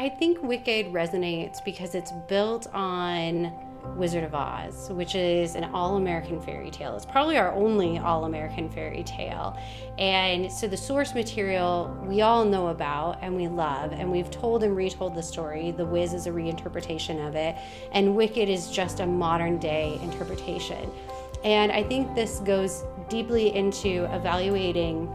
I think Wicked resonates because it's built on Wizard of Oz, which is an all-American fairy tale. It's probably our only all-American fairy tale. And so the source material we all know about and we love, and we've told and retold the story. The Wiz is a reinterpretation of it, and Wicked is just a modern day interpretation. And I think this goes deeply into evaluating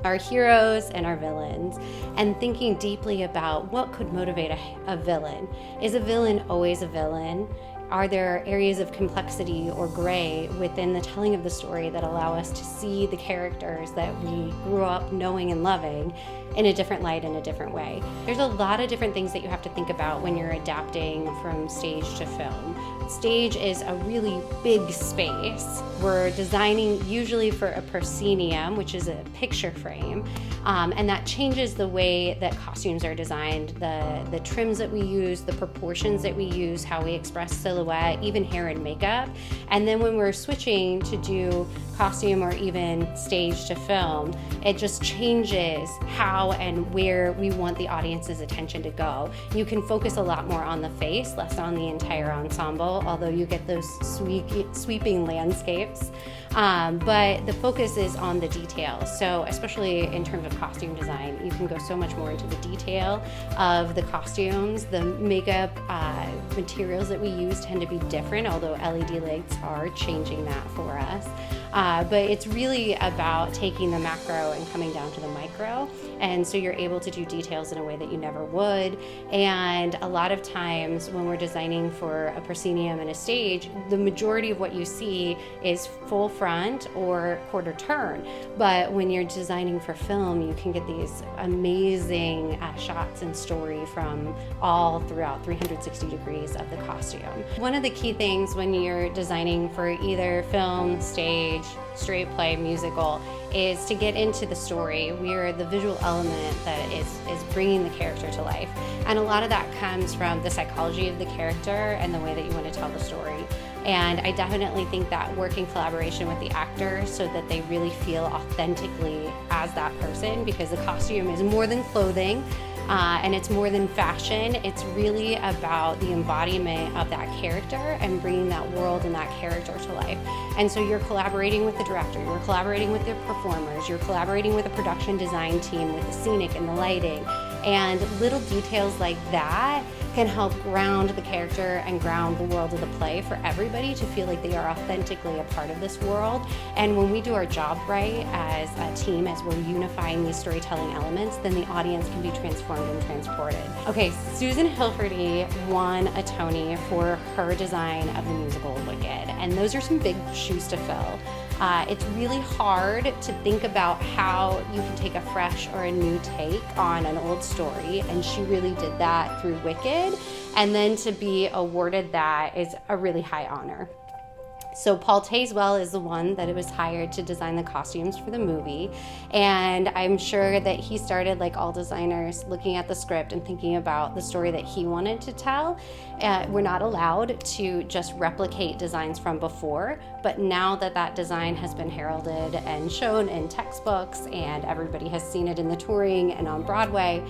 our heroes and our villains, and thinking deeply about what could motivate a villain. Is a villain always a villain? Are there areas of complexity or gray within the telling of the story that allow us to see the characters that we grew up knowing and loving in a different light, in a different way? There's a lot of different things that you have to think about when you're adapting from stage to film. Stage is a really big space. We're designing usually for a proscenium, which is a picture frame, and that changes the way that costumes are designed, the trims that we use, the proportions that we use, how we express silhouette, even hair and makeup. And then when we're switching to do costume or even stage to film, it just changes how and where we want the audience's attention to go. You can focus a lot more on the face, less on the entire ensemble, although you get those sweeping landscapes. But the focus is on the details. So especially in terms of costume design, you can go so much more into the detail of the costumes. The makeup materials that we use tend to be different, although LED lights are changing that for us. But it's really about taking the macro and coming down to the micro. And so you're able to do details in a way that you never would. And a lot of times when we're designing for a proscenium and a stage, the majority of what you see is full front or quarter turn. But when you're designing for film, you can get these amazing shots and story from all throughout 360 degrees of the costume. One of the key things when you're designing for either film, stage, straight play, musical, is to get into the story. We're the visual element that is bringing the character to life. And a lot of that comes from the psychology of the character and the way that you want to tell the story. And I definitely think that work in collaboration with the actor so that they really feel authentically as that person, because the costume is more than clothing. And it's more than fashion. It's really about the embodiment of that character and bringing that world and that character to life. And so you're collaborating with the director, you're collaborating with the performers, you're collaborating with the production design team, with the scenic and the lighting. And little details like that can help ground the character and ground the world of the play for everybody to feel like they are authentically a part of this world. And when we do our job right as a team, as we're unifying these storytelling elements, then the audience can be transformed and transported. Okay, Susan Hilferty won a Tony for her design of the musical Wicked, and those are some big shoes to fill. It's really hard to think about how you can take a fresh or a new take on an old story, and she really did that through Wicked, and then to be awarded that is a really high honor. So Paul Tazewell is the one that was hired to design the costumes for the movie, and I'm sure that he started, like all designers, looking at the script and thinking about the story that he wanted to tell. We're not allowed to just replicate designs from before, but now that that design has been heralded and shown in textbooks and everybody has seen it in the touring and on Broadway,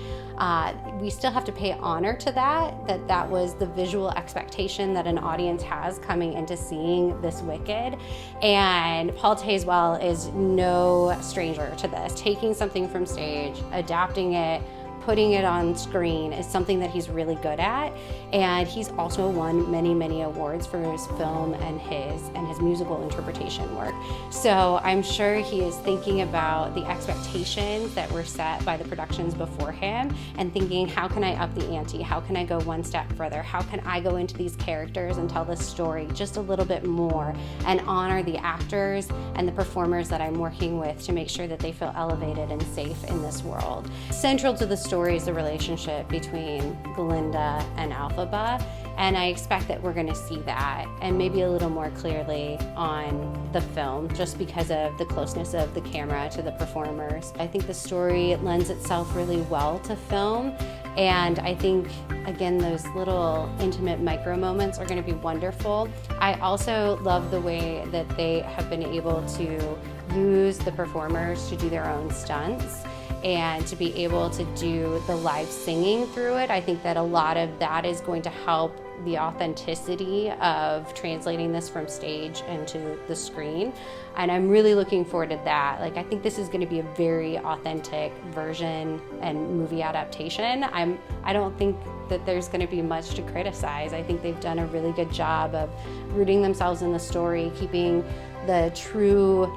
we still have to pay honor to that was the visual expectation that an audience has coming into seeing this Wicked. And Paul Tazewell is no stranger to this. Taking something from stage, adapting it, putting it on screen is something that he's really good at, and he's also won many, many awards for his film and his musical interpretation work. So I'm sure he is thinking about the expectations that were set by the productions before him and thinking, how can I up the ante? How can I go one step further? How can I go into these characters and tell this story just a little bit more and honor the actors and the performers that I'm working with to make sure that they feel elevated and safe in this world. Central to the story is the relationship between Glinda and Elphaba, and I expect that we're going to see that and maybe a little more clearly on the film just because of the closeness of the camera to the performers. I think the story lends itself really well to film, and I think, again, those little intimate micro moments are going to be wonderful. I also love the way that they have been able to use the performers to do their own stunts. and to be able to do the live singing through it. I think that a lot of that is going to help the authenticity of translating this from stage into the screen. And I'm really looking forward to that. Like, I think this is going to be a very authentic version and movie adaptation. I don't think that there's going to be much to criticize. I think they've done a really good job of rooting themselves in the story, keeping the true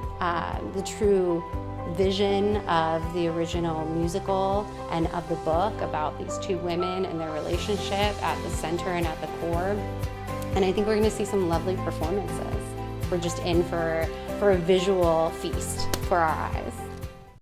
vision of the original musical and of the book about these two women and their relationship at the center and at the core. And I think we're going to see some lovely performances. We're just in for a visual feast for our eyes.